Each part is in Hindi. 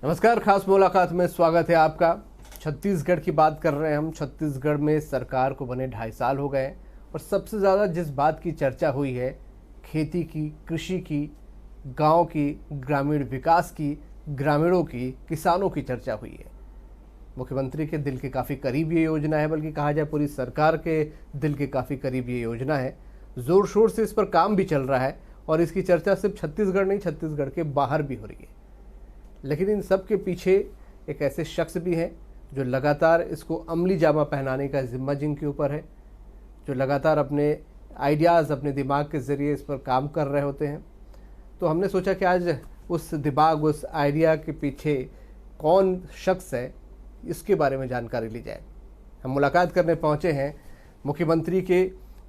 नमस्कार, खास मुलाकात में स्वागत है आपका। छत्तीसगढ़ की बात कर रहे हैं हम। छत्तीसगढ़ में सरकार को बने 2.5 साल हो गए और सबसे ज़्यादा जिस बात की चर्चा हुई है खेती की, कृषि की, गांव की, ग्रामीण विकास की, ग्रामीणों की, किसानों की चर्चा हुई है। मुख्यमंत्री के दिल के काफ़ी करीब ये योजना है, बल्कि कहा जाए पूरी सरकार के दिल के काफ़ी करीब ये योजना है। ज़ोर शोर से इस पर काम भी चल रहा है और इसकी चर्चा सिर्फ छत्तीसगढ़ नहीं, छत्तीसगढ़ के बाहर भी हो रही है। लेकिन इन सब के पीछे एक ऐसे शख्स भी हैं जो लगातार इसको अमली जामा पहनाने का जिम्मा जिनके ऊपर है, जो लगातार अपने आइडियाज़, अपने दिमाग के ज़रिए इस पर काम कर रहे होते हैं। तो हमने सोचा कि आज उस दिमाग, उस आइडिया के पीछे कौन शख्स है, इसके बारे में जानकारी ली जाए। हम मुलाकात करने पहुंचे हैं मुख्यमंत्री के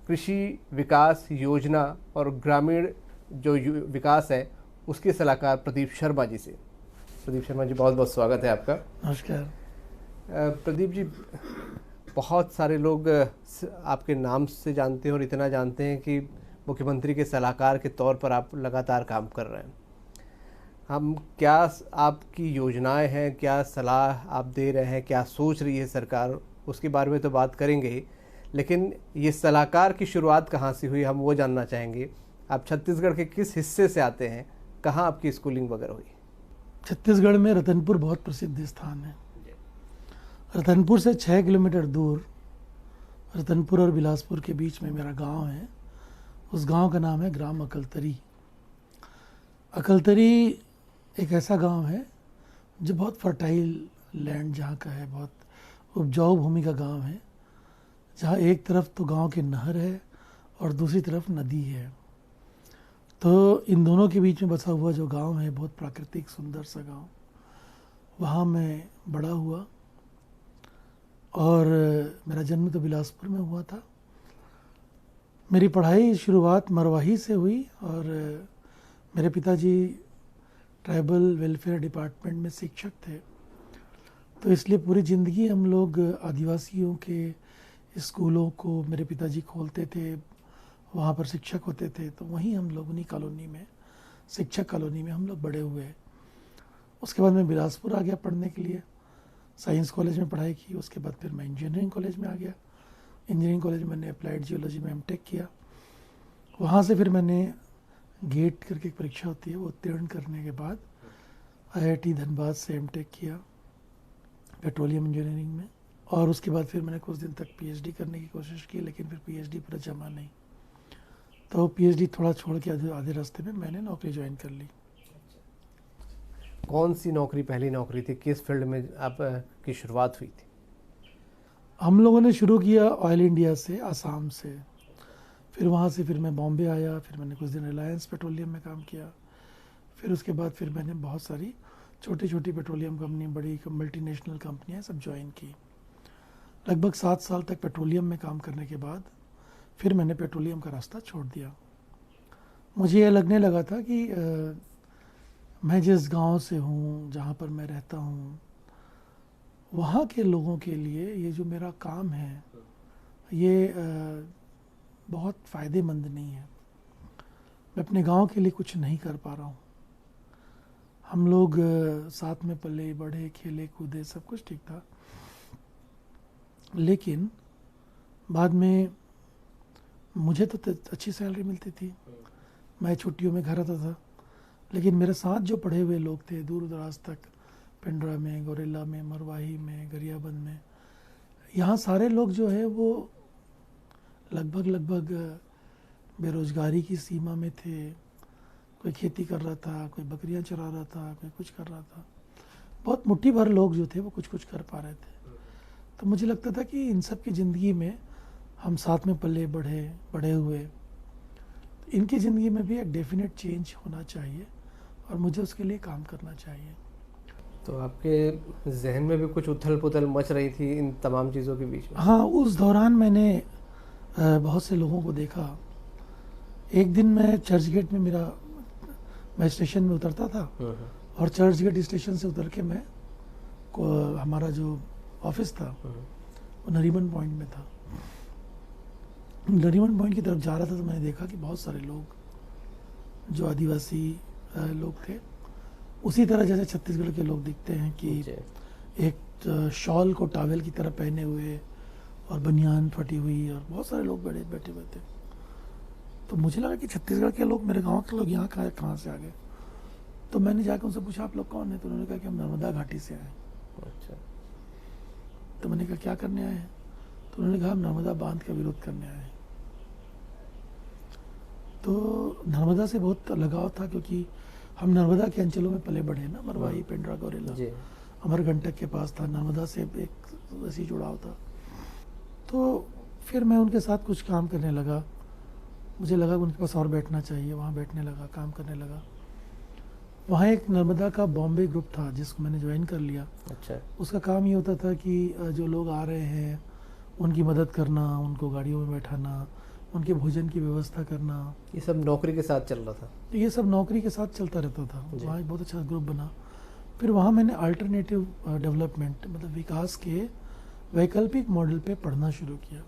कृषि विकास योजना और ग्रामीण जो विकास है उसके सलाहकार प्रदीप शर्मा जी से। प्रदीप शर्मा जी, बहुत बहुत स्वागत है आपका। नमस्कार। प्रदीप जी, बहुत सारे लोग आपके नाम से जानते हैं और इतना जानते हैं कि मुख्यमंत्री के सलाहकार के तौर पर आप लगातार काम कर रहे हैं। हम क्या आपकी योजनाएं हैं, क्या सलाह आप दे रहे हैं, क्या सोच रही है सरकार, उसके बारे में तो बात करेंगे ही, लेकिन ये सलाहकार की शुरुआत कहाँ से हुई, हम वो जानना चाहेंगे। आप छत्तीसगढ़ के किस हिस्से से आते हैं, कहाँ आपकी स्कूलिंग वगैरह हुई? छत्तीसगढ़ में रतनपुर बहुत प्रसिद्ध स्थान है। रतनपुर से 6 किलोमीटर दूर रतनपुर और बिलासपुर के बीच में मेरा गांव है। उस गांव का नाम है ग्राम अकलतरी। अकलतरी एक ऐसा गांव है जो बहुत फर्टाइल लैंड जहाँ का है, बहुत उपजाऊ भूमि का गांव है, जहाँ एक तरफ तो गांव की नहर है और दूसरी तरफ नदी है। तो इन दोनों के बीच में बसा हुआ जो गांव है, बहुत प्राकृतिक सुंदर सा गांव, वहाँ मैं बड़ा हुआ। और मेरा जन्म तो बिलासपुर में हुआ था। मेरी पढ़ाई शुरुआत मरवाही से हुई और मेरे पिताजी ट्राइबल वेलफेयर डिपार्टमेंट में शिक्षक थे, तो इसलिए पूरी ज़िंदगी हम लोग आदिवासियों के स्कूलों को मेरे पिताजी खोलते थे, वहाँ पर शिक्षक होते थे। तो वहीं हम लोग उन्हीं कॉलोनी में, शिक्षक कॉलोनी में हम लोग बड़े हुए। उसके बाद मैं बिलासपुर आ गया पढ़ने के लिए, साइंस कॉलेज में पढ़ाई की। उसके बाद फिर मैं इंजीनियरिंग कॉलेज में आ गया। इंजीनियरिंग कॉलेज में मैंने अप्लाइड जियोलॉजी में एमटेक किया। वहाँ से फिर मैंने गेट करके एक परीक्षा होती है, वो उत्तीर्ण करने के बाद IIT धनबाद से एमटेक किया पेट्रोलियम इंजीनियरिंग में। और उसके बाद फिर मैंने कुछ दिन तक PhD करने की कोशिश की, लेकिन फिर PhD पूरा जमा नहीं, तो PhD थोड़ा छोड़ के आधे रास्ते में मैंने नौकरी ज्वाइन कर ली। कौन सी नौकरी पहली नौकरी थी, किस फील्ड में आप की शुरुआत हुई थी? हम लोगों ने शुरू किया ऑयल इंडिया से, आसाम से। फिर वहाँ से फिर मैं बॉम्बे आया, फिर मैंने कुछ दिन रिलायंस पेट्रोलियम में काम किया। फिर उसके बाद फिर मैंने बहुत सारी छोटी छोटी पेट्रोलियम कंपनी, बड़ी मल्टीनेशनल कंपनियाँ सब ज्वाइन की। लगभग 7 साल तक पेट्रोलियम में काम करने के बाद फिर मैंने पेट्रोलियम का रास्ता छोड़ दिया। मुझे यह लगने लगा था कि मैं जिस गांव से हूँ, जहाँ पर मैं रहता हूँ, वहाँ के लोगों के लिए ये जो मेरा काम है ये बहुत फ़ायदेमंद नहीं है। मैं अपने गांव के लिए कुछ नहीं कर पा रहा हूँ। हम लोग साथ में पले बढ़े, खेले कूदे, सब कुछ ठीक था, लेकिन बाद में मुझे तो अच्छी सैलरी मिलती थी, मैं छुट्टियों में घर आता था, लेकिन मेरे साथ जो पढ़े हुए लोग थे दूर दराज तक, पिंडरा में, गोरेला में, मरवाही में, गरियाबंद में, यहाँ सारे लोग जो है वो लगभग बेरोजगारी की सीमा में थे। कोई खेती कर रहा था, कोई बकरियाँ चरा रहा था, कोई कुछ कर रहा था। बहुत मुट्ठी भर लोग जो थे वो कुछ कुछ कर पा रहे थे। तो मुझे लगता था कि इन सब की ज़िंदगी में हम साथ में पले बढ़े हुए, इनकी ज़िंदगी में भी एक डेफिनेट चेंज होना चाहिए और मुझे उसके लिए काम करना चाहिए। तो आपके जहन में भी कुछ उथल पुथल मच रही थी इन तमाम चीज़ों के बीच में? हाँ, उस दौरान मैंने बहुत से लोगों को देखा। एक दिन मैं चर्च गेट में मैं स्टेशन में उतरता था और चर्च गेट स्टेशन से उतर के मैं हमारा जो ऑफिस था वो नरीमन पॉइंट में था। नरीमन पॉइंट की तरफ जा रहा था तो मैंने देखा कि बहुत सारे लोग जो आदिवासी लोग थे उसी तरह जैसे छत्तीसगढ़ के लोग दिखते हैं कि जी। एक शॉल को टावेल की तरह पहने हुए और बनियान फटी हुई, और बहुत सारे लोग बैठे हुए थे। तो मुझे लगा कि छत्तीसगढ़ के लोग, मेरे गांव के लोग यहाँ कहाँ से आ गए। तो मैंने जाकर उनसे पूछा आप लोग कौन हैं? तो उन्होंने कहा कि हम नर्मदा घाटी से आए। अच्छा। तो मैंने कहा क्या करने आए हैं? तो उन्होंने कहा हम नर्मदा बांध का विरोध करने आए हैं। तो नर्मदा से बहुत लगाव था, क्योंकि हम नर्मदा के अंचलों में पले बढ़े ना, मरवाही, पेंड्रा, गौरेला, जी। अमरकंटक के पास था। नर्मदा से एक वैसी जुड़ाव था। तो फिर मैं उनके साथ कुछ काम करने लगा। मुझे लगा उनके पास और बैठना चाहिए, वहाँ बैठने लगा, काम करने लगा। वहाँ एक नर्मदा का बॉम्बे ग्रुप था जिसको मैंने ज्वाइन कर लिया। अच्छा। उसका काम ये होता था कि जो लोग आ रहे हैं उनकी मदद करना, उनको गाड़ियों में बैठाना, उनके भोजन की व्यवस्था करना। ये सब नौकरी के साथ चल रहा था? तो ये सब नौकरी के साथ चलता रहता था। जी। वहाँ एक बहुत अच्छा ग्रुप बना। फिर वहाँ मैंने अल्टरनेटिव डेवलपमेंट, मतलब विकास के वैकल्पिक मॉडल पे पढ़ना शुरू किया।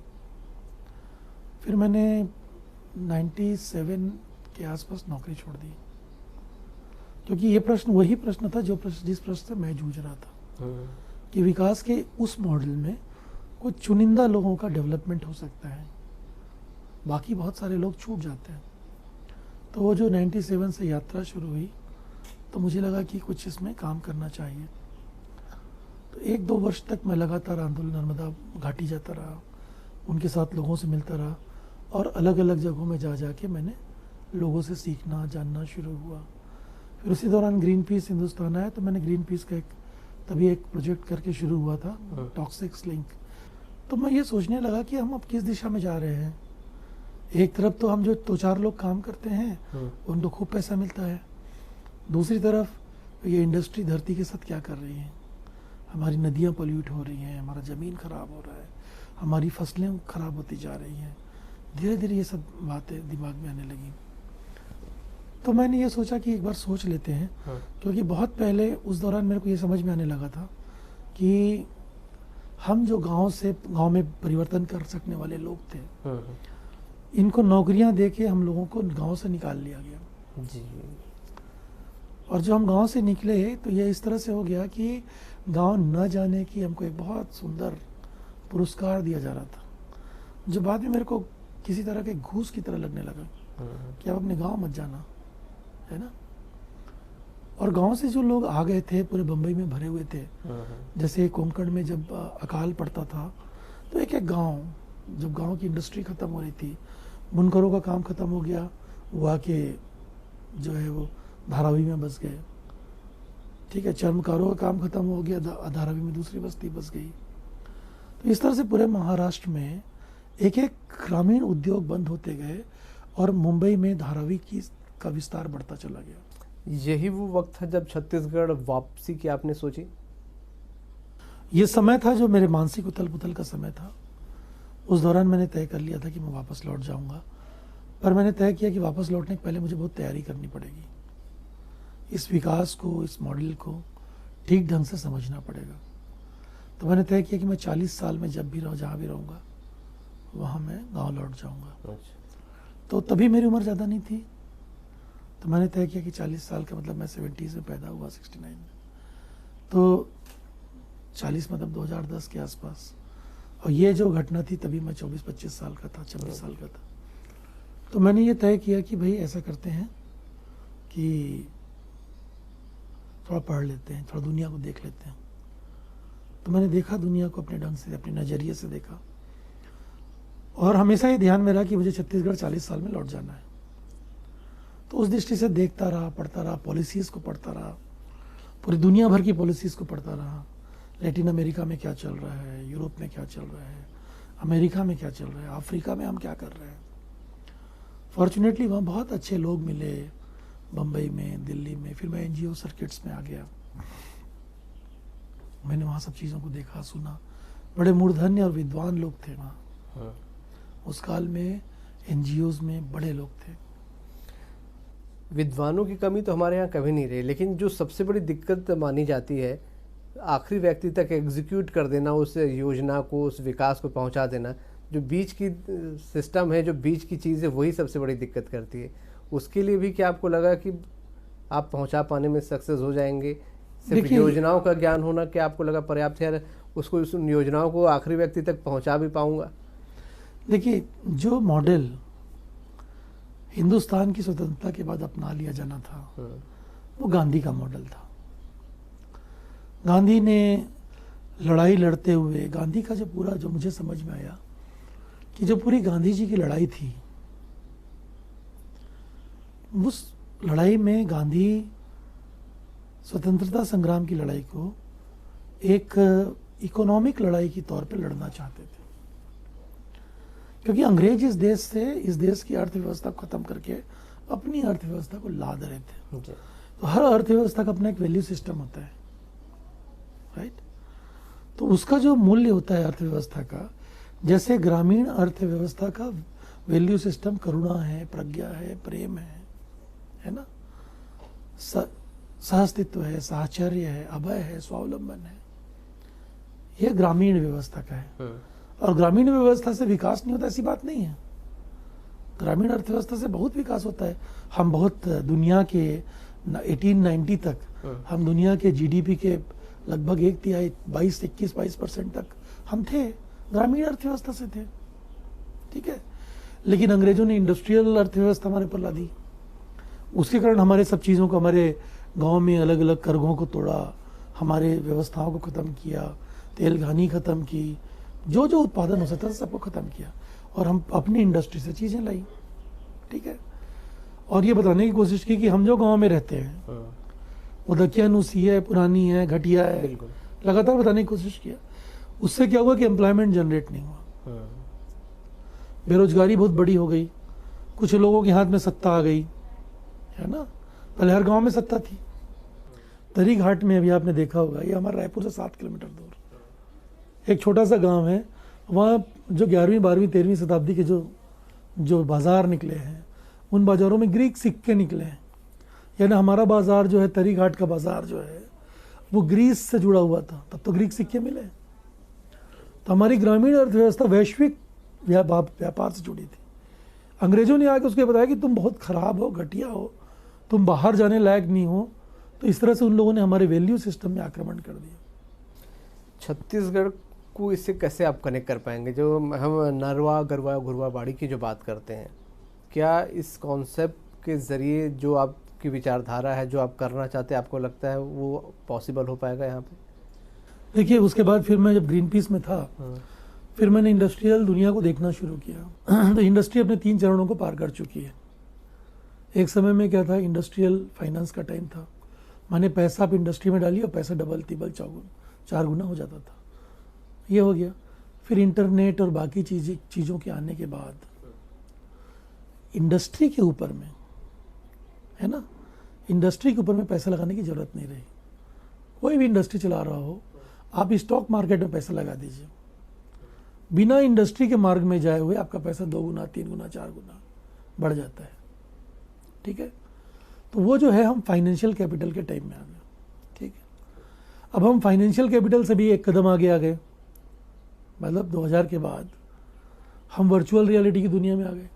फिर मैंने 97 के आसपास नौकरी छोड़ दी, क्योंकि ये प्रश्न वही प्रश्न था जिस प्रश्न से मैं जूझ रहा था कि विकास के उस मॉडल में कुछ चुनिंदा लोगों का डेवलपमेंट हो सकता है, बाकी बहुत सारे लोग छूट जाते हैं। तो वो जो 97 से यात्रा शुरू हुई, तो मुझे लगा कि कुछ इसमें काम करना चाहिए। तो 1-2 वर्ष तक मैं लगातार आंदोलन नर्मदा घाटी जाता रहा, उनके साथ लोगों से मिलता रहा, और अलग अलग जगहों में जा के मैंने लोगों से सीखना जानना शुरू हुआ। फिर उसी दौरान ग्रीन पीस हिंदुस्तान आया, तो मैंने ग्रीन पीस का तभी एक प्रोजेक्ट करके शुरू हुआ था, टॉक्सिक्स लिंक। तो मैं ये सोचने लगा कि हम अब किस दिशा में जा रहे हैं। एक तरफ तो हम जो 2-4 लोग काम करते हैं उनको खूब पैसा मिलता है, दूसरी तरफ ये इंडस्ट्री धरती के साथ क्या कर रही है। हमारी नदियाँ पॉल्यूट हो रही हैं, हमारा ज़मीन खराब हो रहा है, हमारी फसलें खराब होती जा रही हैं। धीरे धीरे ये सब बातें दिमाग में आने लगी। तो मैंने ये सोचा कि एक बार सोच लेते हैं, क्योंकि बहुत पहले उस दौरान मेरे को ये समझ में आने लगा था कि हम जो गांव में परिवर्तन कर सकने वाले लोग थे, इनको नौकरियां देके हम लोगों को गांव से निकाल लिया गया। जी। और जो हम गांव से निकले तो ये इस तरह से हो गया कि गांव न जाने की हमको एक बहुत सुंदर पुरस्कार दिया जा रहा था, जो बाद में मेरे को किसी तरह के घूस की तरह लगने लगा कि अब अपने गांव मत जाना, है ना। और गांव से जो लोग आ गए थे पूरे बम्बई में भरे हुए थे। जैसे कोंकण में जब अकाल पड़ता था तो एक एक गांव, जब गांव की इंडस्ट्री खत्म हो रही थी, बुनकरों का काम खत्म हो गया, वो आके जो है वो धारावी में बस गए। ठीक है, चर्मकारों का काम खत्म हो गया, धारावी में दूसरी बस्ती बस गई। तो इस तरह से पूरे महाराष्ट्र में एक एक ग्रामीण उद्योग बंद होते गए और मुंबई में धारावी का विस्तार बढ़ता चला गया। यही वो वक्त था जब छत्तीसगढ़ वापसी की आपने सोची? ये समय था जो मेरे मानसिक उथल पुथल का समय था। उस दौरान मैंने तय कर लिया था कि मैं वापस लौट जाऊंगा, पर मैंने तय किया कि वापस लौटने के पहले मुझे बहुत तैयारी करनी पड़ेगी। इस विकास को, इस मॉडल को ठीक ढंग से समझना पड़ेगा। तो मैंने तय किया कि मैं 40 साल में जब भी जहाँ भी रहूँगा वहाँ मैं गाँव लौट जाऊँगा। तो तभी मेरी उम्र ज़्यादा नहीं थी, तो मैंने तय किया कि 40 साल का मतलब मैं 70s में पैदा हुआ, 69 में, तो 40 मतलब 2010 के आसपास। और ये जो घटना थी तभी मैं 24-25 साल का था, 26 साल का था। तो मैंने ये तय किया कि भाई ऐसा करते हैं कि थोड़ा पढ़ लेते हैं, थोड़ा दुनिया को देख लेते हैं। तो मैंने देखा दुनिया को अपने ढंग से, अपने नज़रिए से देखा, और हमेशा ये ध्यान में रहा कि मुझे छत्तीसगढ़ 40 साल में लौट जाना है। तो उस दृष्टि से देखता रहा, पढ़ता रहा, पॉलिसीज़ को पढ़ता रहा, पूरी दुनिया भर की पॉलिसीज़ को पढ़ता रहा। लैटिन अमेरिका में क्या चल रहा है, यूरोप में क्या चल रहा है, अमेरिका में क्या चल रहा है, अफ्रीका में हम क्या कर रहे हैं। फॉर्चुनेटली वहाँ बहुत अच्छे लोग मिले, बम्बई में, दिल्ली में। फिर मैं NGO सर्किट्स में आ गया, मैंने वहाँ सब चीज़ों को देखा, सुना। बड़े मूर्धन्य और विद्वान लोग थे वहाँ। उस काल में NGOs में बड़े लोग थे। विद्वानों की कमी तो हमारे यहाँ कभी नहीं रही, लेकिन जो सबसे बड़ी दिक्कत मानी जाती है आखिरी व्यक्ति तक एग्जीक्यूट कर देना, उस योजना को, उस विकास को पहुंचा देना। जो बीच की सिस्टम है, जो बीच की चीज़ है, वही सबसे बड़ी दिक्कत करती है। उसके लिए भी क्या आपको लगा कि आप पहुंचा पाने में सक्सेस हो जाएंगे? सिर्फ देखिए- योजनाओं का ज्ञान होना क्या आपको लगा पर्याप्त है, उसको उस योजनाओं को आखिरी व्यक्ति तक पहुंचा भी पाऊंगा? देखिए, जो मॉडल हिंदुस्तान की स्वतंत्रता के बाद अपना लिया जाना था वो गांधी का मॉडल था। गांधी ने लड़ाई लड़ते हुए, गांधी का जो पूरा, जो मुझे समझ में आया कि जो पूरी गांधी जी की लड़ाई थी, उस लड़ाई में गांधी स्वतंत्रता संग्राम की लड़ाई को एक इकोनॉमिक लड़ाई के तौर पे लड़ना चाहते थे, क्योंकि अंग्रेज इस देश की अर्थव्यवस्था को खत्म करके अपनी अर्थव्यवस्था को लाद रहे थे। तो हर अर्थव्यवस्था का अपना एक वैल्यू सिस्टम होता है, राइट? तो उसका जो मूल्य होता है अर्थव्यवस्था का, जैसे ग्रामीण अर्थव्यवस्था का वैल्यू सिस्टम करुणा है, प्रज्ञा है, प्रेम है ना, सहअस्तित्व है, साहचर्य है, अभय है, स्वावलंबन है, यह ग्रामीण व्यवस्था का है। और ग्रामीण व्यवस्था से विकास नहीं होता ऐसी बात नहीं है। ग्रामीण अर्थव्यवस्था से बहुत विकास होता है। हम बहुत दुनिया के 1890 तक हम दुनिया के जीडीपी के लगभग 22% तक हम थे, ग्रामीण अर्थव्यवस्था से थे, ठीक है। लेकिन अंग्रेजों ने इंडस्ट्रियल अर्थव्यवस्था हमारे पर ला दी। उसके कारण हमारे सब चीज़ों को, हमारे गांव में अलग अलग करघों को तोड़ा, हमारे व्यवस्थाओं को ख़त्म किया, तेल घानी ख़त्म की, जो जो उत्पादन हो सकता था सबको ख़त्म किया, और हम अपनी इंडस्ट्री से चीज़ें लाई, ठीक है। और ये बताने की कोशिश की कि हम जो गांव में रहते हैं वो दकियानूसी है, पुरानी है, घटिया है, लगातार बताने की कोशिश किया। उससे क्या हुआ कि एम्प्लॉयमेंट जनरेट नहीं हुआ, बेरोजगारी बहुत बड़ी हो गई, कुछ लोगों के हाथ में सत्ता आ गई, है ना। पहले हर गांव में सत्ता थी। तरी घाट में अभी आपने देखा होगा, ये हमारा रायपुर से 7 किलोमीटर दूर एक छोटा सा गांव है। वहाँ जो 11वीं 12वीं 13वीं शताब्दी के जो बाजार निकले हैं, उन बाजारों में ग्रीक सिक्के निकले हैं। यानी हमारा बाजार जो है, तरी घाट का बाजार जो है, वो ग्रीस से जुड़ा हुआ था, तब तो ग्रीक सिक्के मिले। तो हमारी ग्रामीण अर्थव्यवस्था वैश्विक व्यापार से जुड़ी थी। अंग्रेजों ने आके उसको बताया कि तुम बहुत खराब हो, घटिया हो, तुम बाहर जाने लायक नहीं हो। तो इस तरह से उन लोगों ने हमारे वैल्यू सिस्टम में आक्रमण कर दिया। छत्तीसगढ़ को इससे कैसे आप कनेक्ट कर पाएंगे? जो हम नरवा गरवा घुरवा बाड़ी की जो बात करते हैं, क्या इस कॉन्सेप्ट के ज़रिए जो आपकी विचारधारा है, जो आप करना चाहते हैं, आपको लगता है वो पॉसिबल हो पाएगा यहाँ पे? देखिए, उसके बाद फिर मैं जब ग्रीन पीस में था, फिर मैंने इंडस्ट्रियल दुनिया को देखना शुरू किया। तो इंडस्ट्री अपने 3 चरणों को पार कर चुकी है। एक समय में क्या था, इंडस्ट्रियल फाइनेंस का टाइम था। माने पैसा आप इंडस्ट्री में डालिए और पैसा डबल तिबल 4 गुना हो जाता था। ये हो गया। फिर इंटरनेट और बाकी चीज़ों के आने के बाद इंडस्ट्री के ऊपर में, है ना, इंडस्ट्री के ऊपर में पैसा लगाने की ज़रूरत नहीं रही। कोई भी इंडस्ट्री चला रहा हो, आप स्टॉक मार्केट में पैसा लगा दीजिए, बिना इंडस्ट्री के मार्ग में जाए हुए आपका पैसा 2 गुना 3 गुना 4 गुना बढ़ जाता है, ठीक है। तो वो जो है, हम फाइनेंशियल कैपिटल के टाइम में आ गए, ठीक है। अब हम फाइनेंशियल कैपिटल से भी एक कदम आगे आ गए। मतलब 2000 के बाद हम वर्चुअल रियलिटी की दुनिया में आ गए।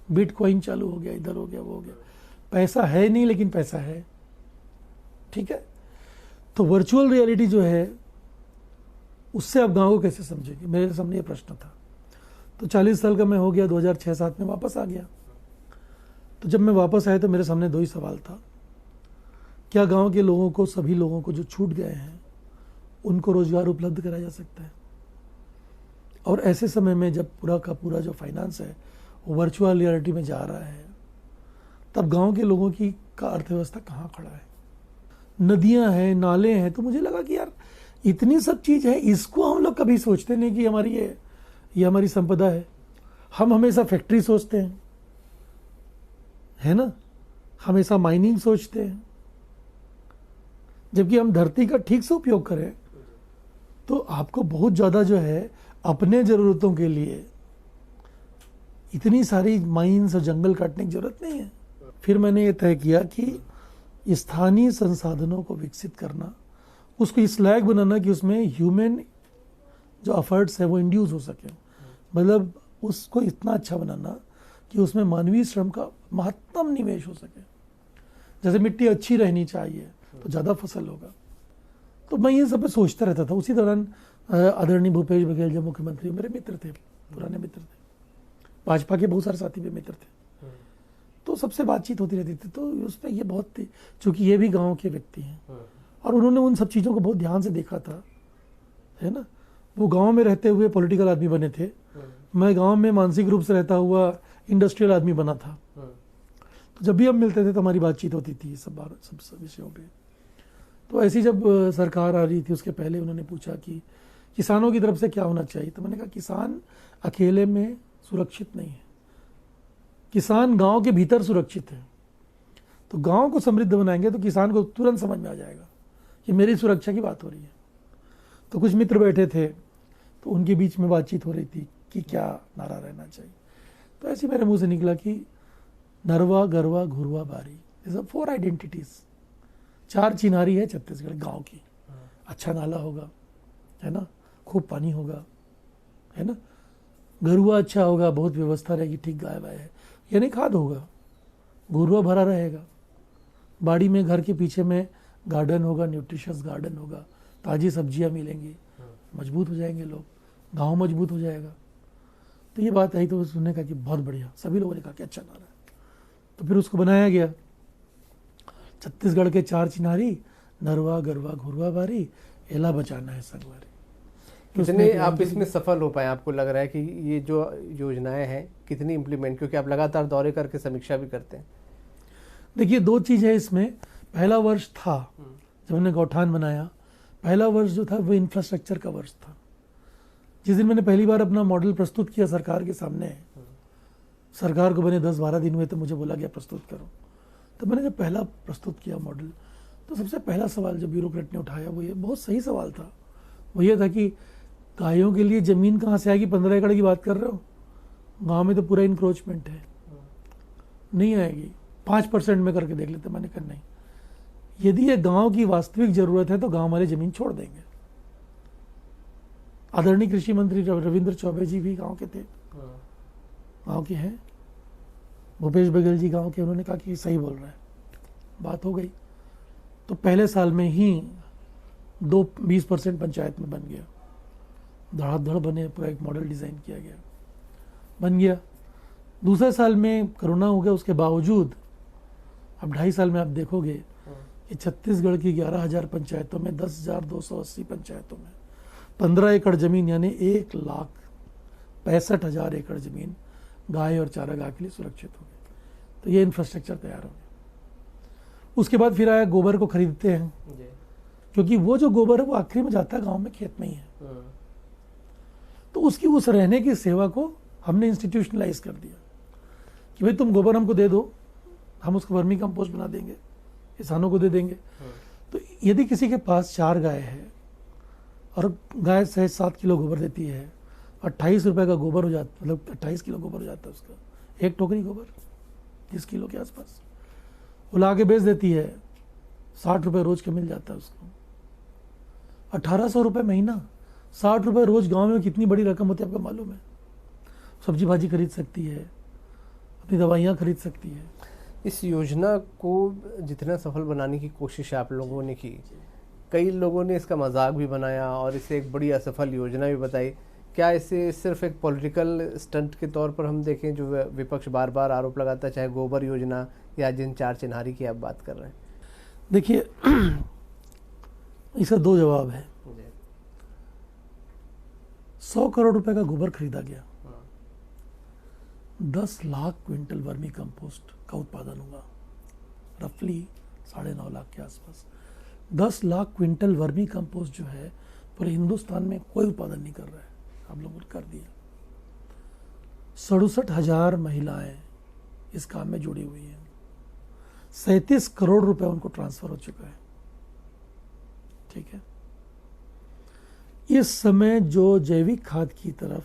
बिटकॉइन चालू हो गया, इधर हो गया, वो हो गया। पैसा है नहीं लेकिन पैसा है, ठीक है। तो वर्चुअल रियलिटी जो है, उससे आप गाँव को कैसे समझेंगे? मेरे सामने ये प्रश्न था। तो 40 साल का मैं हो गया, 2006-07 में वापस आ गया। तो जब मैं वापस आया तो मेरे सामने 2 ही सवाल था। क्या गांव के लोगों को, सभी लोगों को जो छूट गए हैं, उनको रोजगार उपलब्ध कराया जा सकता है? और ऐसे समय में जब पूरा का पूरा जो फाइनेंस है वो वर्चुअल रियलिटी में जा रहा है, तब गांव के लोगों की का अर्थव्यवस्था कहाँ खड़ा है? नदियां हैं, नाले हैं। तो मुझे लगा कि यार इतनी सब चीज़ है, इसको हम लोग कभी सोचते नहीं कि हमारी ये हमारी संपदा है। हम हमेशा फैक्ट्री सोचते हैं, है ना, हमेशा माइनिंग सोचते हैं। जबकि हम धरती का ठीक से उपयोग करें तो आपको बहुत ज़्यादा जो है अपने ज़रूरतों के लिए इतनी सारी माइंस और जंगल काटने की ज़रूरत नहीं है। फिर मैंने ये तय किया कि स्थानीय संसाधनों को विकसित करना, उसको इस लायक बनाना कि उसमें ह्यूमन जो एफर्ट्स है वो इंड्यूस हो सके। मतलब उसको इतना अच्छा बनाना कि उसमें मानवीय श्रम का महत्तम निवेश हो सके। जैसे मिट्टी अच्छी रहनी चाहिए तो ज़्यादा फसल होगा। तो मैं ये सब सोचता रहता था। उसी दौरान आदरणीय भूपेश बघेल जब मुख्यमंत्री, मेरे मित्र थे, पुराने मित्र थे, भाजपा के बहुत सारे साथी भी मित्र थे, तो सबसे बातचीत होती रहती थी। तो उसमें ये बहुत थी, चूँकि ये भी गाँव के व्यक्ति हैं और उन्होंने उन सब चीज़ों को बहुत ध्यान से देखा था, है ना। वो गांव में रहते हुए पॉलिटिकल आदमी बने थे, मैं गांव में मानसिक रूप से रहता हुआ इंडस्ट्रियल आदमी बना था। तो जब भी हम मिलते थे तो हमारी बातचीत होती थी सब विषयों पे। तो ऐसी जब सरकार आ रही थी उसके पहले उन्होंने पूछा कि किसानों की तरफ से क्या होना चाहिए। तो मैंने कहा किसान अकेले में सुरक्षित नहीं है, किसान गांव के भीतर सुरक्षित है। तो गांव को समृद्ध बनाएंगे तो किसान को तुरंत समझ में आ जाएगा कि मेरी सुरक्षा की बात हो रही है। तो कुछ मित्र बैठे थे तो उनके बीच में बातचीत हो रही थी कि क्या नारा रहना चाहिए। तो ऐसे मेरे मुंह से निकला कि नरवा गरवा घुरवा बारी, जैसे 4 आइडेंटिटीज, 4 चिन्हारी है छत्तीसगढ़ गांव की। अच्छा नाला होगा, है ना, खूब पानी होगा, है ना, गरुआ अच्छा होगा, बहुत व्यवस्था रहेगी, ठीक गाय वाय है, यानी खाद होगा, घुरवा भरा रहेगा, बाड़ी में घर के पीछे में गार्डन होगा, न्यूट्रिशियस गार्डन होगा, ताज़ी सब्जियां मिलेंगी, मजबूत हो जाएंगे लोग, गांव मजबूत हो जाएगा। तो ये बात आई तो उन्होंने कहा कि बहुत बढ़िया, सभी लोगों ने कहा कि अच्छा नारा है। तो फिर उसको बनाया गया, छत्तीसगढ़ के 4 चिन्हारी, नरवा गरवा घुरवा बारी, एला बचाना है संगवारी। कितने आप इसमें सफल हो पाए, आपको लग रहा है कि ये जो योजनाएं हैं कितनी इम्प्लीमेंट, क्योंकि आप लगातार दौरे करके समीक्षा भी करते हैं। देखिए 2 चीज़ है इसमें। पहला वर्ष था जब हमने गौठान बनाया, पहला वर्ष जो था वो इंफ्रास्ट्रक्चर का वर्ष था। जिस दिन मैंने पहली बार अपना मॉडल प्रस्तुत किया सरकार के सामने, सरकार को बने 10-12 दिन हुए तो मुझे बोला गया प्रस्तुत करो। तो मैंने जब पहला प्रस्तुत किया मॉडल, तो सबसे पहला सवाल जो ब्यूरोक्रेट ने उठाया वो ये, बहुत सही सवाल था, वो ये था कि गायों के लिए ज़मीन कहाँ से आएगी, 15 एकड़ की बात कर रहे हो, गाँव में तो पूरा इंक्रोचमेंट है, नहीं आएगी, 5% में करके देख लेते। मैंने कहा नहीं, यदि ये गांव की वास्तविक जरूरत है तो गांव वाले जमीन छोड़ देंगे। आदरणीय कृषि मंत्री रविंद्र चौबे जी भी गांव के थे, गांव के हैं, भूपेश बघेल जी गांव के, उन्होंने कहा कि सही बोल रहा है, बात हो गई। तो पहले साल में ही 20% पंचायत में बन गया, धड़ाधड़ बने, पूरा एक मॉडल डिजाइन किया गया, बन गया। दूसरे साल में कोरोना हो गया, उसके बावजूद अब 2.5 साल में आप देखोगे कि छत्तीसगढ़ की 11,000 पंचायतों में 10,280 पंचायतों में 15 एकड़ जमीन यानी 1,65,000 एकड़ जमीन गाय और चारागाह के लिए सुरक्षित हो गई। तो ये इंफ्रास्ट्रक्चर तैयार हो गया। उसके बाद फिर आया गोबर को खरीदते हैं, क्योंकि वो जो गोबर है वो आखिरी में जाता है गांव में, खेत में ही है। तो उसकी उस रहने की सेवा को हमने इंस्टीट्यूशनलाइज कर दिया कि भाई तुम गोबर हमको दे दो, हम उसको वर्मी कंपोस्ट बना देंगे, किसानों को दे देंगे। तो यदि किसी के पास 4 गाय है और गाय 7 किलो गोबर देती है, 28 रुपए का गोबर हो जाता, मतलब 28 किलो गोबर हो जाता है उसका, एक टोकरी गोबर 30 किलो के आसपास, वो ला के बेच देती है, 60 रुपए रोज के मिल जाता है उसको, 1800 रुपये महीना, 60 रुपये रोज। गांव में कितनी बड़ी रकम होती है आपको मालूम है। सब्जी भाजी खरीद सकती है, अपनी दवाइयाँ खरीद सकती है। इस योजना को जितना सफल बनाने की कोशिश आप लोगों ने की, कई लोगों ने इसका मजाक भी बनाया और इसे एक बड़ी असफल योजना भी बताई। क्या इसे सिर्फ एक पॉलिटिकल स्टंट के तौर पर हम देखें, जो विपक्ष बार बार आरोप लगाता है, चाहे गोबर योजना या जिन 4 चिन्हारी की आप बात कर रहे हैं? देखिए इसका 2 जवाब है। 100 करोड़ रुपए का गोबर खरीदा गया, 10 लाख क्विंटल वर्मी कंपोस्ट का उत्पादन हुआ, रफली 9.5 लाख के आसपास। 10 लाख क्विंटल वर्मी कंपोस्ट जो है पूरे हिंदुस्तान में कोई उत्पादन नहीं कर रहा है, आप लोगों ने कर दिया। 67,000 महिलाएं इस काम में जुड़ी हुई हैं, 37 करोड़ रुपए उनको ट्रांसफर हो चुका है। ठीक है, इस समय जो जैविक खाद की तरफ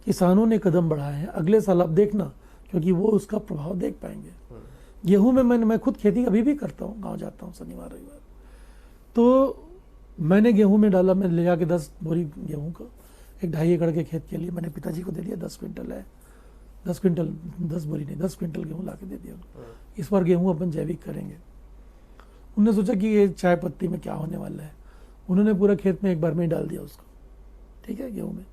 किसानों ने कदम बढ़ाए हैं, अगले साल आप देखना, क्योंकि वो उसका प्रभाव देख पाएंगे। गेहूं में मैं खुद खेती अभी भी करता हूँ, गांव जाता हूँ शनिवार रविवार, तो मैंने गेहूं में डाला, मैं ले जाके 10 बोरी गेहूं का, एक 2.5 एकड़ के खेत के लिए मैंने पिताजी को दे दिया। 10 क्विंटल है, 10 क्विंटल, 10 बोरी नहीं, 10 क्विंटल गेहूं ला के दे दिया उनको। इस बार गेहूं अपन जैविक करेंगे, उन्होंने सोचा कि ये चाय पत्ती में क्या होने वाला है, उन्होंने पूरा खेत में एक बार में ही डाल दिया उसको, ठीक है। गेहूं में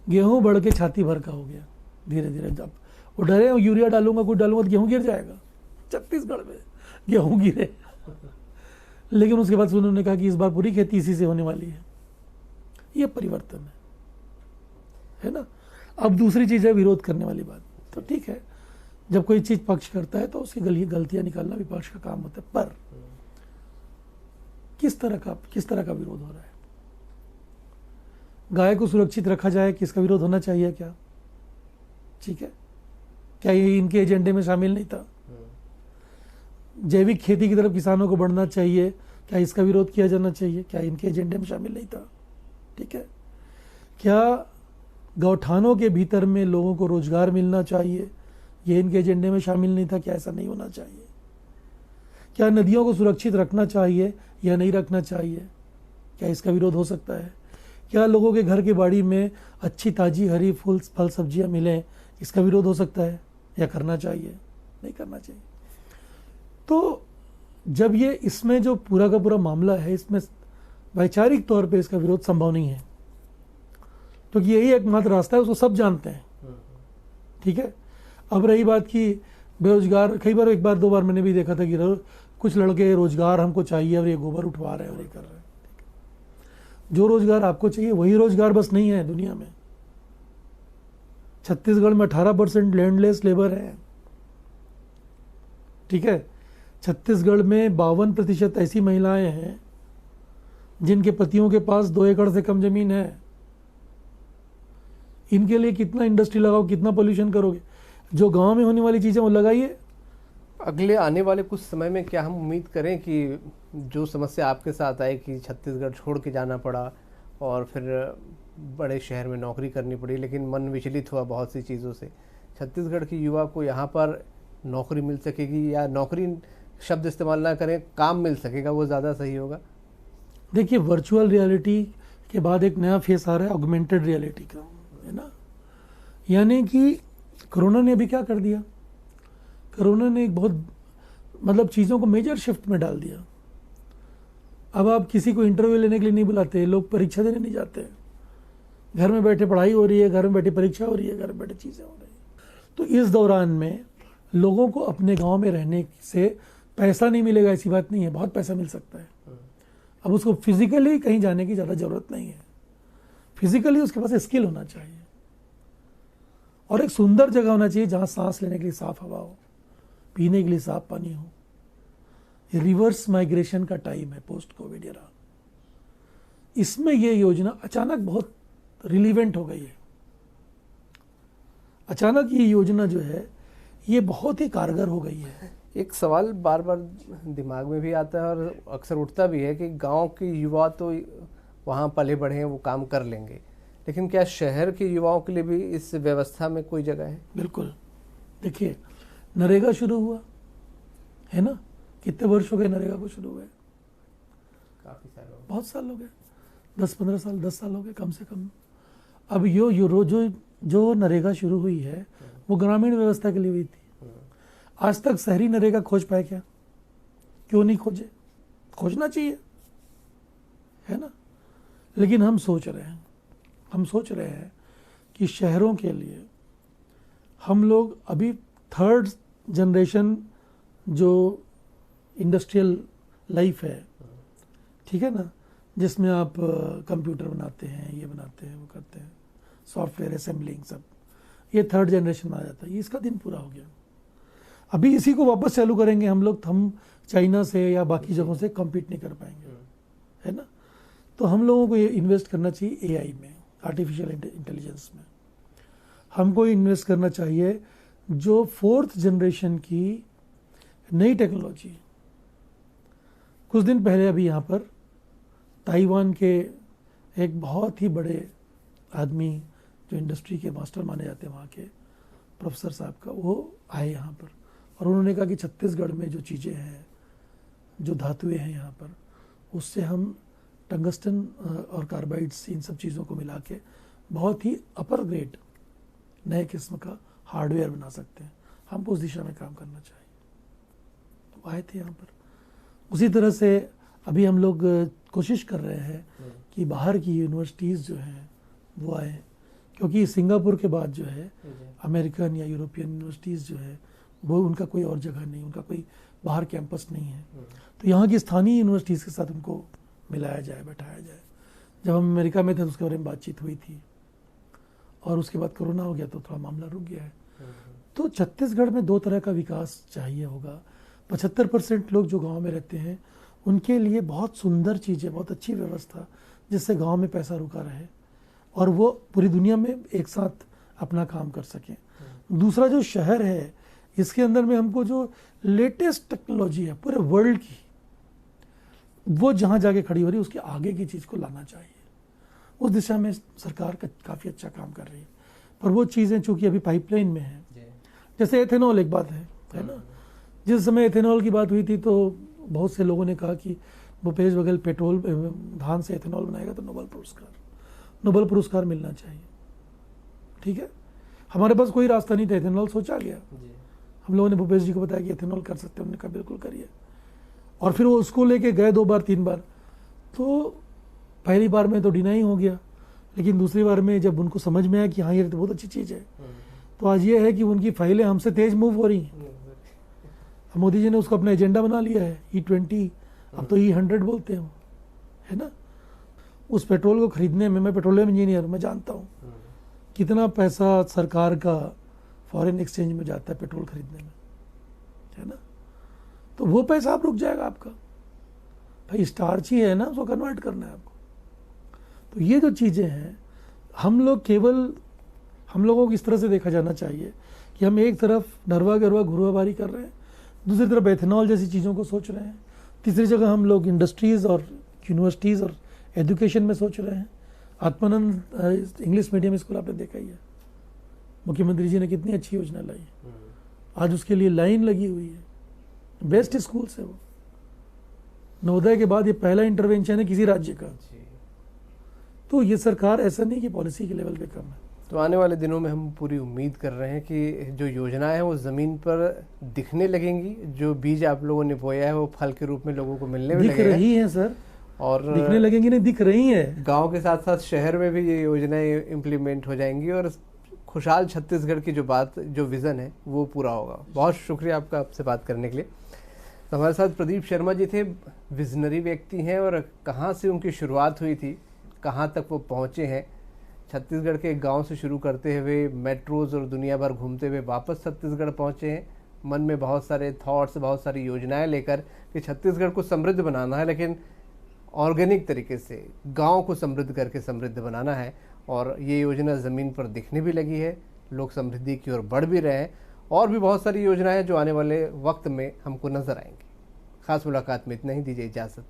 गेहूं बढ़ के छाती भर का हो गया धीरे धीरे। जब वो डरे यूरिया डालूंगा कुछ डालूंगा तो गेहूं गिर जाएगा, छत्तीसगढ़ में गेहूं गिरे। लेकिन उसके बाद उन्होंने कहा कि इस बार पूरी खेती इसी से होने वाली है। ये परिवर्तन है ना। अब दूसरी चीज है विरोध करने वाली बात। तो ठीक है, जब कोई चीज पक्ष करता है तो उसकी गलतियां निकालना विपक्ष का काम होता है, पर किस तरह का विरोध हो रहा है। गाय को सुरक्षित रखा जाए, किसका विरोध होना चाहिए क्या? ठीक है, क्या ये इनके एजेंडे में शामिल नहीं था? जैविक खेती की तरफ किसानों को बढ़ना चाहिए, क्या इसका विरोध किया जाना चाहिए? क्या इनके एजेंडे में शामिल नहीं था? ठीक है, क्या गौठानों के भीतर में लोगों को रोजगार मिलना चाहिए, ये इनके एजेंडे में शामिल नहीं था? क्या ऐसा नहीं होना चाहिए? क्या नदियों को सुरक्षित रखना चाहिए या नहीं रखना चाहिए? क्या इसका विरोध हो सकता है? क्या लोगों के घर की बाड़ी में अच्छी ताजी हरी फूल फल सब्जियां मिलें, इसका विरोध हो सकता है या करना चाहिए? नहीं करना चाहिए। तो जब ये इसमें जो पूरा का पूरा मामला है, इसमें वैचारिक तौर पे इसका विरोध संभव नहीं है, तो यही एकमात्र रास्ता है, उसको सब जानते हैं, ठीक है। अब रही बात की बेरोजगार, कई बार एक बार दो बार मैंने भी देखा था कि कुछ लड़के रोजगार हमको चाहिए और ये गोबर उठवा रहे हैं और ये कर रहे हैं। जो रोजगार आपको चाहिए वही रोजगार बस नहीं है दुनिया में। छत्तीसगढ़ में 18% लैंडलेस लेबर है, ठीक है। छत्तीसगढ़ में 52% ऐसी महिलाएं हैं जिनके पतियों के पास 2 एकड़ से कम जमीन है। इनके लिए कितना इंडस्ट्री लगाओ, कितना पोल्यूशन करोगे? जो गांव में होने वाली चीजें वो लगाइए। अगले आने वाले कुछ समय में क्या हम उम्मीद करें कि जो समस्या आपके साथ आई कि छत्तीसगढ़ छोड़ के जाना पड़ा और फिर बड़े शहर में नौकरी करनी पड़ी, लेकिन मन विचलित हुआ बहुत सी चीज़ों से, छत्तीसगढ़ के युवा को यहाँ पर नौकरी मिल सकेगी, या नौकरी शब्द इस्तेमाल ना करें, काम मिल सकेगा, वो ज़्यादा सही होगा? देखिए, वर्चुअल रियलिटी के बाद एक नया फेस आ रहा है ऑगमेंटेड रियलिटी का, है ना। यानी कि कोरोना ने अभी क्या कर दिया, कोरोना ने एक बहुत मतलब चीज़ों को मेजर शिफ्ट में डाल दिया। अब आप किसी को इंटरव्यू लेने के लिए नहीं बुलाते, लोग परीक्षा देने नहीं जाते, घर में बैठे पढ़ाई हो रही है, घर में बैठे परीक्षा हो रही है, घर में बैठे चीज़ें हो रही है। तो इस दौरान में लोगों को अपने गांव में रहने से पैसा नहीं मिलेगा ऐसी बात नहीं है, बहुत पैसा मिल सकता है। अब उसको फिजिकली कहीं जाने की ज़्यादा ज़रूरत नहीं है, फिजिकली उसके पास स्किल होना चाहिए और एक सुंदर जगह होना चाहिए जहाँ सांस लेने के लिए साफ हवा हो, पीने के लिए साफ पानी हो। रिवर्स माइग्रेशन का टाइम है पोस्ट कोविड एरा, इसमें ये योजना अचानक बहुत रिलीवेंट हो गई है। अचानक ये योजना जो है ये बहुत ही कारगर हो गई है। एक सवाल बार बार दिमाग में भी आता है और अक्सर उठता भी है कि गांव के युवा तो वहाँ पले बढ़े हैं, वो काम कर लेंगे, लेकिन क्या शहर के युवाओं के लिए भी इस व्यवस्था में कोई जगह है? बिल्कुल। देखिए, नरेगा शुरू हुआ है ना, कितने वर्ष हो गए नरेगा को शुरू हुए? काफी साल हो गए, बहुत साल हो गए, 10-15 साल, 10 साल हो गए कम से कम। अब जो नरेगा शुरू हुई है वो ग्रामीण व्यवस्था के लिए हुई थी। आज तक शहरी नरेगा खोज पाए क्या? क्यों नहीं खोजे? खोजना चाहिए, है ना। लेकिन हम सोच रहे हैं कि शहरों के लिए हम लोग अभी 3rd जनरेशन जो इंडस्ट्रियल लाइफ है, ठीक है ना, जिसमें आप कंप्यूटर बनाते हैं, ये बनाते हैं, वो करते हैं, सॉफ्टवेयर असेंबलिंग, सब ये 3rd जनरेशन में आ जाता है। इसका दिन पूरा हो गया। अभी इसी को वापस चालू करेंगे हम लोग, हम चाइना से या बाकी जगहों से कम्पीट नहीं कर पाएंगे, है ना। तो हम लोगों को ये इन्वेस्ट करना चाहिए एआई में, आर्टिफिशियल इंटेलिजेंस में। हमको इन्वेस्ट करना चाहिए जो 4th जनरेशन की नई टेक्नोलॉजी। कुछ दिन पहले अभी यहाँ पर ताइवान के एक बहुत ही बड़े आदमी जो इंडस्ट्री के मास्टर माने जाते हैं, वहाँ के प्रोफेसर साहब का, वो आए यहाँ पर और उन्होंने कहा कि छत्तीसगढ़ में जो चीज़ें हैं, जो धातुएं हैं यहाँ पर, उससे हम टंगस्टन और कार्बाइड्स, इन सब चीज़ों को मिला के बहुत ही अपर ग्रेड नए किस्म का हार्डवेयर बना सकते हैं। हमको उस दिशा में काम करना चाहिए। तो आए थे यहाँ पर, उसी तरह से अभी हम लोग कोशिश कर रहे हैं कि बाहर की यूनिवर्सिटीज़ जो हैं वो आए, क्योंकि सिंगापुर के बाद जो है अमेरिकन या यूरोपियन यूनिवर्सिटीज़ जो है वो उनका कोई और जगह नहीं, उनका कोई बाहर कैंपस नहीं है। तो यहाँ की स्थानीय यूनिवर्सिटीज़ के साथ उनको मिलाया जाए, बैठाया जाए। जब हम अमेरिका में थे तो उसके बारे में बातचीत हुई थी, और उसके बाद कोरोना हो गया तो थोड़ा मामला रुक गया है। तो छत्तीसगढ़ में दो तरह का विकास चाहिए होगा। 75% लोग जो गांव में रहते हैं उनके लिए बहुत सुंदर चीज़ है, बहुत अच्छी व्यवस्था, जिससे गांव में पैसा रुका रहे और वो पूरी दुनिया में एक साथ अपना काम कर सकें। दूसरा जो शहर है, इसके अंदर में हमको जो लेटेस्ट टेक्नोलॉजी है पूरे वर्ल्ड की, वो जहाँ जाके खड़ी हो रही है उसके आगे की चीज़ को लाना चाहिए। उस दिशा में सरकार काफ़ी अच्छा काम कर रही है, पर वो चीज़ें चूँकि अभी पाइपलाइन में हैं। जैसे एथेनॉल एक बात है ना, जिस समय एथेनॉल की बात हुई थी तो बहुत से लोगों ने कहा कि भूपेश बघेल पेट्रोल धान से एथेनॉल बनाएगा तो नोबेल पुरस्कार मिलना चाहिए। ठीक है, हमारे पास कोई रास्ता नहीं था, एथेनॉल सोचा गया। हम लोगों ने भूपेश जी को बताया कि एथेनॉल कर सकते हैं, उन्होंने कहा बिल्कुल करिए। और फिर वो उसको लेके गए 2 बार 3 बार, तो पहली बार में तो डिनाई हो गया, लेकिन दूसरी बार में जब उनको समझ में आया कि हाँ ये तो बहुत अच्छी चीज़ है, तो आज ये है कि उनकी फाइलें हमसे तेज मूव हो रही हैं। मोदी जी ने उसको अपना एजेंडा बना लिया है, E20, अब तो E100 बोलते हैं, है ना। उस पेट्रोल को खरीदने में, मैं पेट्रोलियम इंजीनियर, मैं जानता हूँ कितना पैसा सरकार का फॉरेन एक्सचेंज में जाता है पेट्रोल खरीदने में, है ना। तो वो पैसा आप रुक जाएगा आपका, भाई स्टार्च ही है ना, उसको कन्वर्ट करना है आपको। तो ये जो चीज़ें हैं, हम लोगों को इस तरह से देखा जाना चाहिए कि हम एक तरफ नरवा गरवा घुरवाबारी कर रहे हैं, दूसरी तरफ एथेनॉल जैसी चीज़ों को सोच रहे हैं, तीसरी जगह हम लोग इंडस्ट्रीज़ और यूनिवर्सिटीज़ और एजुकेशन में सोच रहे हैं। आत्मानंद इंग्लिश मीडियम स्कूल आपने देखा ही है, मुख्यमंत्री जी ने कितनी अच्छी योजना लाई, आज उसके लिए लाइन लगी हुई है, बेस्ट स्कूल है वो। नवोदय के बाद ये पहला इंटरवेंशन है किसी राज्य का। तो ये सरकार ऐसा नहीं कि पॉलिसी के लेवल पे कम है। तो आने वाले दिनों में हम पूरी उम्मीद कर रहे हैं कि जो योजनाएं हैं वो ज़मीन पर दिखने लगेंगी, जो बीज आप लोगों ने बोया है वो फल के रूप में लोगों को मिलने में दिख रही हैं सर, और दिखने लगेंगी नहीं, दिख रही हैं। गांव के साथ साथ शहर में भी ये योजनाएं इम्प्लीमेंट हो जाएंगी और खुशहाल छत्तीसगढ़ की जो विज़न है वो पूरा होगा। बहुत शुक्रिया आपका, आपसे बात करने के लिए। तो हमारे साथ प्रदीप शर्मा जी थे, विजनरी व्यक्ति हैं, और कहाँ से उनकी शुरुआत हुई थी, कहाँ तक वो पहुँचे हैं। छत्तीसगढ़ के एक गांव से शुरू करते हुए मेट्रोज़ और दुनिया भर घूमते हुए वापस छत्तीसगढ़ पहुँचे हैं। मन में बहुत सारे थॉट्स, बहुत सारी योजनाएं लेकर कि छत्तीसगढ़ को समृद्ध बनाना है, लेकिन ऑर्गेनिक तरीके से गांव को समृद्ध करके समृद्ध बनाना है। और ये योजना ज़मीन पर दिखने भी लगी है, लोग समृद्धि की ओर बढ़ भी रहे हैं, और भी बहुत सारी योजनाएं जो आने वाले वक्त में हमको नज़र आएंगी। खास मुलाकात में इतना ही, दीजिए इजाज़त।